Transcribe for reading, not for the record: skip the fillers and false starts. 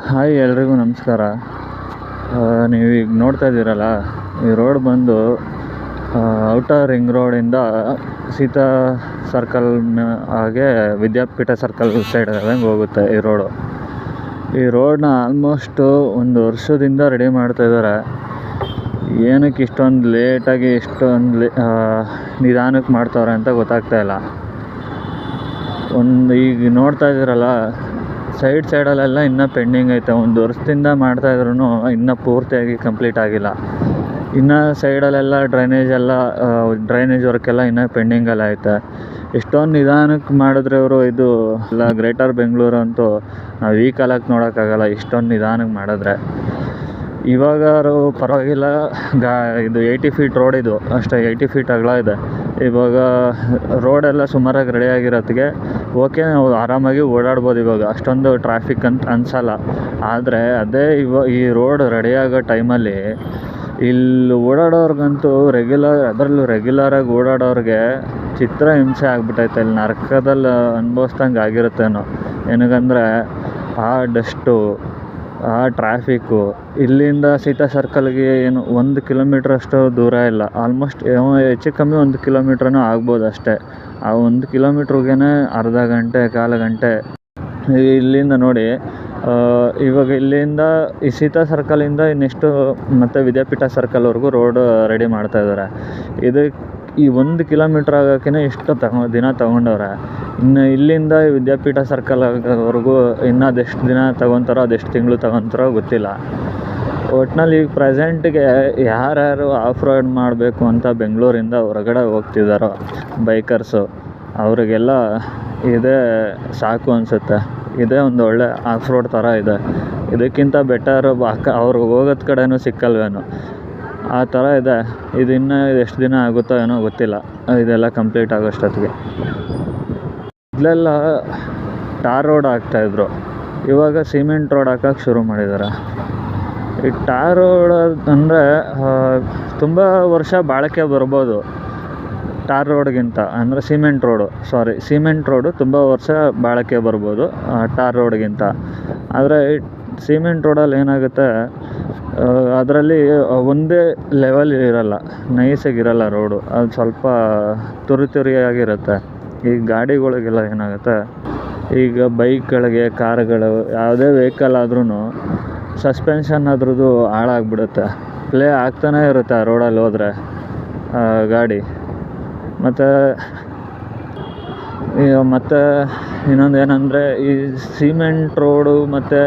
Hi ಎಲ್ರಿಗೂ ನಮಸ್ಕಾರ. ನೀವೀಗ ನೋಡ್ತಾ ಇದ್ದೀರಲ್ಲ, ಈ ರೋಡ್ ಬಂದು ಔಟರ್ ರಿಂಗ್ ರೋಡಿಂದ ಸೀತಾ ಸರ್ಕಲ್ ಹಾಗೆ ವಿದ್ಯಾಪೀಠ ಸರ್ಕಲ್ ಸೈಡ್ ಹಂಗೆ ಹೋಗುತ್ತೆ ಈ ರೋಡನ್ನ ಆಲ್ಮೋಸ್ಟು ಒಂದು ವರ್ಷದಿಂದ ರೆಡಿ ಮಾಡ್ತಾಯಿದ್ದಾರೆ. ಏನಕ್ಕೆ ಇಷ್ಟೊಂದು ಲೇಟಾಗಿ ಇಷ್ಟೊಂದು ನಿಧಾನಕ್ಕೆ ಮಾಡ್ತಾವ್ರೆ ಅಂತ ಗೊತ್ತಾಗ್ತಾಯಿಲ್ಲ. ಈಗ ನೋಡ್ತಾ ಇದ್ದೀರಲ್ಲ, ಸೈಡಲ್ಲೆಲ್ಲ ಇನ್ನೂ ಪೆಂಡಿಂಗ್ ಐತೆ. ಒಂದು ವರ್ಷದಿಂದ ಮಾಡ್ತಾಯಿದ್ರು ಇನ್ನೂ ಪೂರ್ತಿಯಾಗಿ ಕಂಪ್ಲೀಟ್ ಆಗಿಲ್ಲ. ಇನ್ನು ಸೈಡಲ್ಲೆಲ್ಲ ಡ್ರೈನೇಜ್ ವರ್ಕೆಲ್ಲ ಇನ್ನೂ ಪೆಂಡಿಂಗಲ್ಲಿ ಐತೆ. ಎಷ್ಟೊಂದು ನಿಧಾನಕ್ಕೆ ಮಾಡಿದ್ರೆ ಅವರು ಇದು ಎಲ್ಲ ಗ್ರೇಟರ್ ಬೆಂಗಳೂರು ಅಂತೂ ನಾವು ಈ ಕಾಲಕ್ಕೆ ನೋಡೋಕ್ಕಾಗಲ್ಲ, ಇಷ್ಟೊಂದು ನಿಧಾನಕ್ಕೆ ಮಾಡಿದ್ರೆ. ಇವಾಗಾರು ಪರವಾಗಿಲ್ಲ, ಇದು 80 ಫೀಟ್ ರೋಡ್, ಇದು ಅಷ್ಟೇ 80 ಫೀಟ್ ಅಗಲ ಇದೆ. ಇವಾಗ ರೋಡೆಲ್ಲ ಸುಮಾರಾಗಿ ರೆಡಿ ಆಗಿರೋತ್ತಿಗೆ ಓಕೆ, ನಾವು ಆರಾಮಾಗಿ ಓಡಾಡ್ಬೋದು. ಇವಾಗ ಅಷ್ಟೊಂದು ಟ್ರಾಫಿಕ್ ಅಂತ ಅನಿಸಲ್ಲ. ಆದರೆ ಅದೇ ಈ ರೋಡ್ ರೆಡಿ ಆಗೋ ಟೈಮಲ್ಲಿ ಇಲ್ಲಿ ಓಡಾಡೋರ್ಗಂತೂ ಅದರಲ್ಲೂ ರೆಗ್ಯುಲರಾಗಿ ಓಡಾಡೋರಿಗೆ ಚಿತ್ರಹಿಂಸೆ ಆಗ್ಬಿಟ್ಟೈತೆ. ಇಲ್ಲಿ ನರಕದಲ್ಲಿ ಅನುಭವಿಸ್ದಂಗೆ ಆಗಿರುತ್ತೇನೋ. ಏನಕ್ಕಂದರೆ ಆ ಡಸ್ಟು, ಆ ಟ್ರಾಫಿಕ್ಕು. ಇಲ್ಲಿಂದ ಸೀತಾ ಸರ್ಕಲ್ಗೆ ಏನು 1 ಕಿಲೋಮೀಟ್ರಷ್ಟು ದೂರ ಇಲ್ಲ. ಆಲ್ಮೋಸ್ಟ್ ಹೆಚ್ಚು ಕಮ್ಮಿ 1 ಕಿಲೋಮೀಟ್ರನೂ ಆಗ್ಬೋದು ಅಷ್ಟೇ. ಆ 1 ಕಿಲೋಮೀಟ್ರಿಗೇ ಅರ್ಧ ಗಂಟೆ, ಕಾಲು ಗಂಟೆ. ಇಲ್ಲಿಂದ ನೋಡಿ, ಇವಾಗ ಇಲ್ಲಿಂದ ಈ ಸೀತಾ ಸರ್ಕಲಿಂದ ಇನ್ನೆಷ್ಟು ಮತ್ತು ವಿದ್ಯಾಪೀಠ ಸರ್ಕಲ್ವರೆಗೂ ರೋಡ್ ರೆಡಿ ಮಾಡ್ತಾಯಿದ್ದಾರೆ. ಈ 1 ಕಿಲೋಮೀಟ್ರ್ ಆಗೋಕ್ಕೇ ಇಷ್ಟು ದಿನ ತೊಗೊಂಡವ್ರೆ. ಇನ್ನು ಇಲ್ಲಿಂದ ವಿದ್ಯಾಪೀಠ ಸರ್ಕಲ್ವರೆಗೂ ಇನ್ನೂ ಅದೆಷ್ಟು ದಿನ ತೊಗೊತಾರೋ, ಅದೆಷ್ಟು ತಿಂಗಳು ತೊಗೊತಾರೋ ಗೊತ್ತಿಲ್ಲ. ಒಟ್ಟಿನಲ್ಲಿ ಈಗ ಪ್ರೆಸೆಂಟಿಗೆ ಯಾರ್ಯಾರು ಆಫ್ ರೋಡ್ ಮಾಡಬೇಕು ಅಂತ ಬೆಂಗಳೂರಿಂದ ಹೊರಗಡೆ ಹೋಗ್ತಿದ್ದಾರೋ ಬೈಕರ್ಸು, ಅವರಿಗೆಲ್ಲ ಇದೇ ಸಾಕು ಅನಿಸುತ್ತೆ. ಇದೇ ಒಂದು ಒಳ್ಳೆ ಆಫ್ ರೋಡ್ ಥರ ಇದೆ. ಇದಕ್ಕಿಂತ ಬೆಟರ್ ಅವ್ರಿಗೆ ಹೋಗೋದು ಕಡೆನೂ ಸಿಕ್ಕಲ್ವೇನೋ, ಆ ಥರ ಇದೆ. ಇದು ಇನ್ನೂ ಎಷ್ಟು ದಿನ ಆಗುತ್ತೋ ಏನೋ ಗೊತ್ತಿಲ್ಲ, ಇದೆಲ್ಲ ಕಂಪ್ಲೀಟ್ ಆಗೋಷ್ಟೊತ್ತಿಗೆ. ಇಲ್ಲೆಲ್ಲ ಟಾರ್ ರೋಡ್ ಹಾಕ್ತಾಯಿದ್ರು, ಇವಾಗ ಸಿಮೆಂಟ್ ರೋಡ್ ಹಾಕೋಕ್ಕೆ ಶುರು ಮಾಡಿದ್ದಾರೆ. ಈ ಟಾರ್ ರೋಡ್ ಅಂದರೆ ತುಂಬ ವರ್ಷ ಬಾಳಿಕೆ ಬರ್ಬೋದು ಟಾರ್ ರೋಡ್ಗಿಂತ. ಅಂದರೆ ಸಿಮೆಂಟ್ ರೋಡು ತುಂಬ ವರ್ಷ ಬಾಳಿಕೆ ಬರ್ಬೋದು ಟಾರ್ ರೋಡ್ಗಿಂತ. ಆದರೆ ಸಿಮೆಂಟ್ ರೋಡಲ್ಲಿ ಏನಾಗುತ್ತೆ, ಅದರಲ್ಲಿ ಒಂದೇ ಲೆವೆಲ್ ಇರಲ್ಲ, ನೈಸಾಗಿರಲ್ಲ ರೋಡು. ಅದು ಸ್ವಲ್ಪ ತುರಿಯಾಗಿರುತ್ತೆ. ಈ ಗಾಡಿಗಳಿಗೆಲ್ಲ ಏನಾಗುತ್ತೆ, ಈಗ ಬೈಕ್ಗಳಿಗೆ, ಕಾರುಗಳು, ಯಾವುದೇ ವೆಹಿಕಲ್ ಆದ್ರೂ ಸಸ್ಪೆನ್ಷನ್ ಅದ್ರದ್ದು ಹಾಳಾಗ್ಬಿಡುತ್ತೆ. ಪ್ಲೇ ಆಗ್ತಾನೇ ಇರುತ್ತೆ ಆ ರೋಡಲ್ಲಿ ಹೋದರೆ ಗಾಡಿ. ಮತ್ತು ಇನ್ನೊಂದು ಏನಂದರೆ, ಈ ಸಿಮೆಂಟ್ ರೋಡು ಮತ್ತು